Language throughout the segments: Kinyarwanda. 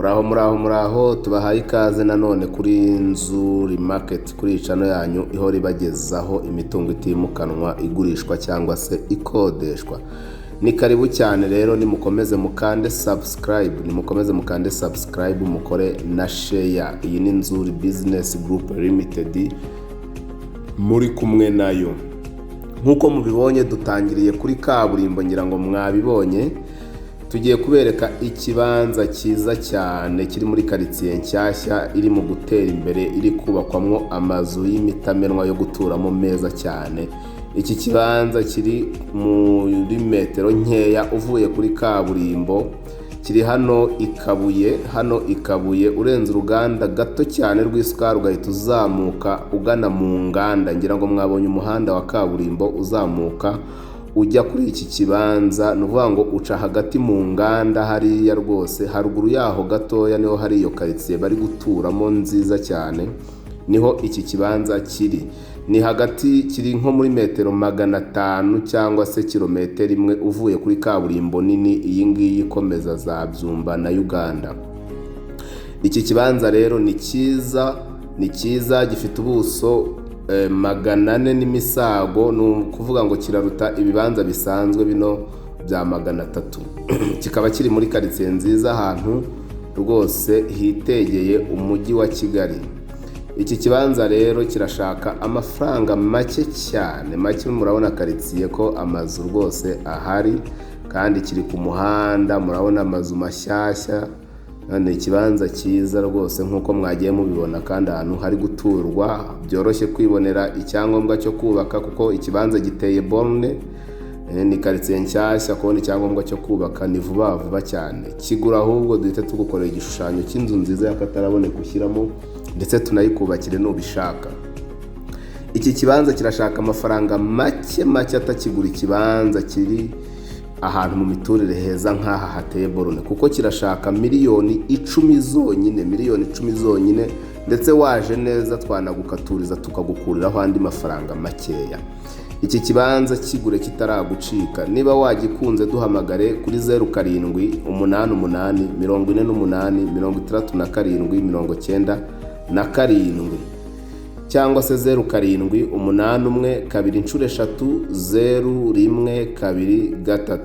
Muraho tubahaye ikaze nanone kuri Nzuri Market, kuri channel yanyu ihora ibagezaho imitungo itimukanwa igurishwa cyangwa se ikodeshwa. Ni karibu cyane rero, nimukomeze mukande subscribe, mukore na share. Iyi ni Nzuri Business Group Limited muri kumwe nayo. Nkuko mubibonye dutangiriye kuri kaburimbo, ngira ngo mwabibonye. Tugiye kubereka ikibanza cyiza cyane kiri muri quartier nshyashya iri mu gutera imbere, iri kubakwamwo amazu y'imitamenwa yo guturamo meza cyane. Iki kibanza kiri muri metero nkeya uvuye kuri kaburimbo, kiri hano Ikabuye, urenze uruganda gato cyane rw'isukari ugahita uzamuka ugana mu nganda. Ngira ngo mwabonye umuhanda wa kaburimbo uzamuka ujya kuri iki kibanza, nuvuga ngo uca hagati mu nganda hariya rwose. Haruguru yaho gatoya niho hari iyo quartier bari guturamo nziza cyane, niho iki kibanza kiri. Ni hagati, kiri nko muri metero 500 cyangwa se kilometero imwe uvuye kuri kaburimbo nini iyi ngiyi ikomeza za Byumba na Uganda. Iki kibanza rero ni cyiza, gifite ubuso 400 n'imisago, ni kuvuga ngo kiraruta ibibanza bisanzwe bino bya 300. Kikaba kiri muri quartier nziza, ahantu rwose hitegeye umujyi wa Kigali. Iki kibanza rero kirashaka amafaranga make cyane, murabona quartier ko amazu rwose ahari, kandi kiri ku muhanda, murabona amazu mashyashya. Ni ikibanza cyiza rwose nkuko mwagiye mubibona, kandi ahantu hari guturwa byoroshye kwibonera icyangombwa cyo kubaka, kuko ikibanza giteye borne. Ni quartier nshyashya, kubona icyangombwa cyo kubaka ni vuba cyane. Kigura ahubwo duhita tugukorera igishushanyo cy'inzu nziza y'akataraboneka ushyiramo, ndetse tunayikubakire nubishaka. Iki kibanza kirashaka amafaranga make atakigura ikibanza kiri ahantu mu miturire heza nk'aha hateye borone, kuko kirashaka miliyoni 10 zonyine, ndetse waje neza twanagukaturiza tukagukuriraho andi mafaranga makeya. Iki kibanza kigure kitaragucika. Niba wagikunze duhamagare kuri 0788864797 cyangwa se 0781230123.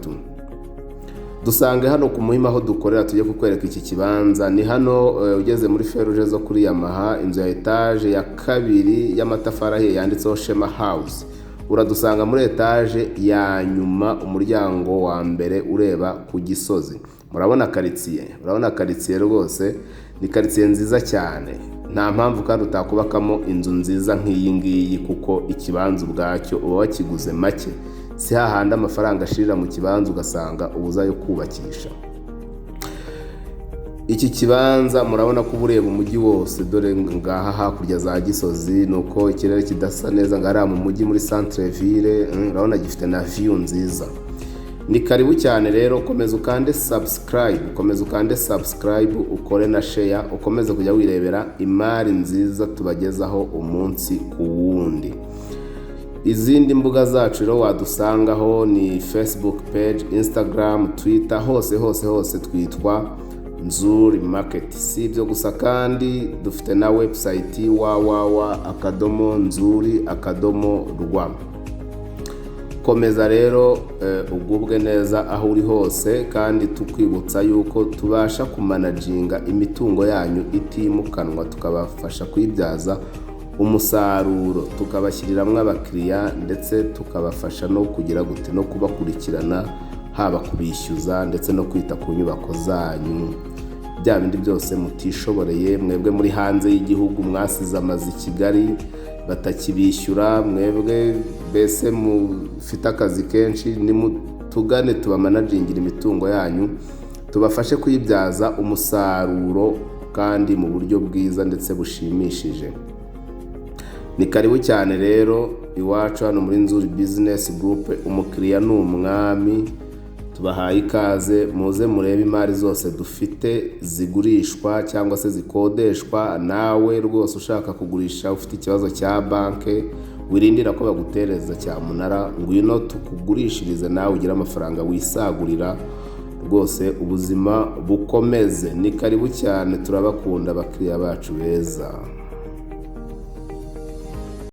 Dusange hano ku Muhima aho dukorera, tujye kukwereka iki kibanza. Ni hano ugeze muri feruje zo kuri Yamaha, inzu ya etage ya 2 y'amatafari ahiye yanditseho Shema House. Uradusanga muri etage ya nyuma, umuryango wa mbere ureba ku Gisozi. Murabona quartier rwose ni quartier nziza cyane. Nta mpamvu kandi utakubakamo inzu nziza nk'iyi ngiyi, kuko ikibanza ubwacyo uba wakiguze make. Si hahandi amafaranga ashirira mu kibanza ugasanga ubuza yo kubakisha. Iki kibanza murabona ko ureba umujyi wose, dore ngaha hakurya za Gisozi, nuko ikirere kidasa neza ngara mu mujyi muri centre ville. Urabona gifite na view nziza. Ni karibu cyane rero, komeza ukande subscribe, ukore na share, ukomeze kujya wirebera imari nziza tubagezaho umunsi ku wundi. Izindi mbuga zacu rero wadusangaho ni Facebook page, Instagram, Twitter, hose twitwa Nzuri Market. Si ibyo gusa kandi dufite na website www.nzuri.rw. Komeza rero ugubwe neza aho uri hose, kandi tukwibutsa yuko tubasha kumanaginga imitungo yanyu itimukanwa, tukabafasha kuyibyaza umusaruro, tukabashyiriramo abakiriya, ndetse tukabafasha no kugira gute no kubakurikirana, haba kubishyuza ndetse no kwita ku nyubako zanyu. Bya bindi byose mutishoboreye, mwebwe muri hanze y'igihugu mwasize amazi i Kigali batakibishyura, mwebwe bese mufite akazi kenshi, nimutugane tubamanagingira imitungo yanyu, tubafashe kuyibyaza umusaruro kandi mu buryo bwiza ndetse bushimishije. Ni karibu cyane rero iwacu hano muri Nzuri Business Group. Umukiriya ni umwami. Tubahaye ikaze, muze murebe imari zose dufite zigurishwa cyangwa se zikodeshwa. Nawe rwose ushaka kugurisha, ufite ikibazo cya banke, wirindira ko bagutereza cyamunara, ngwino tukugurishirize nawe ugira amafaranga wisagurira rwose ubuzima bukomeze. Ni karibu cyane, turabakunda abakiriya bacu beza.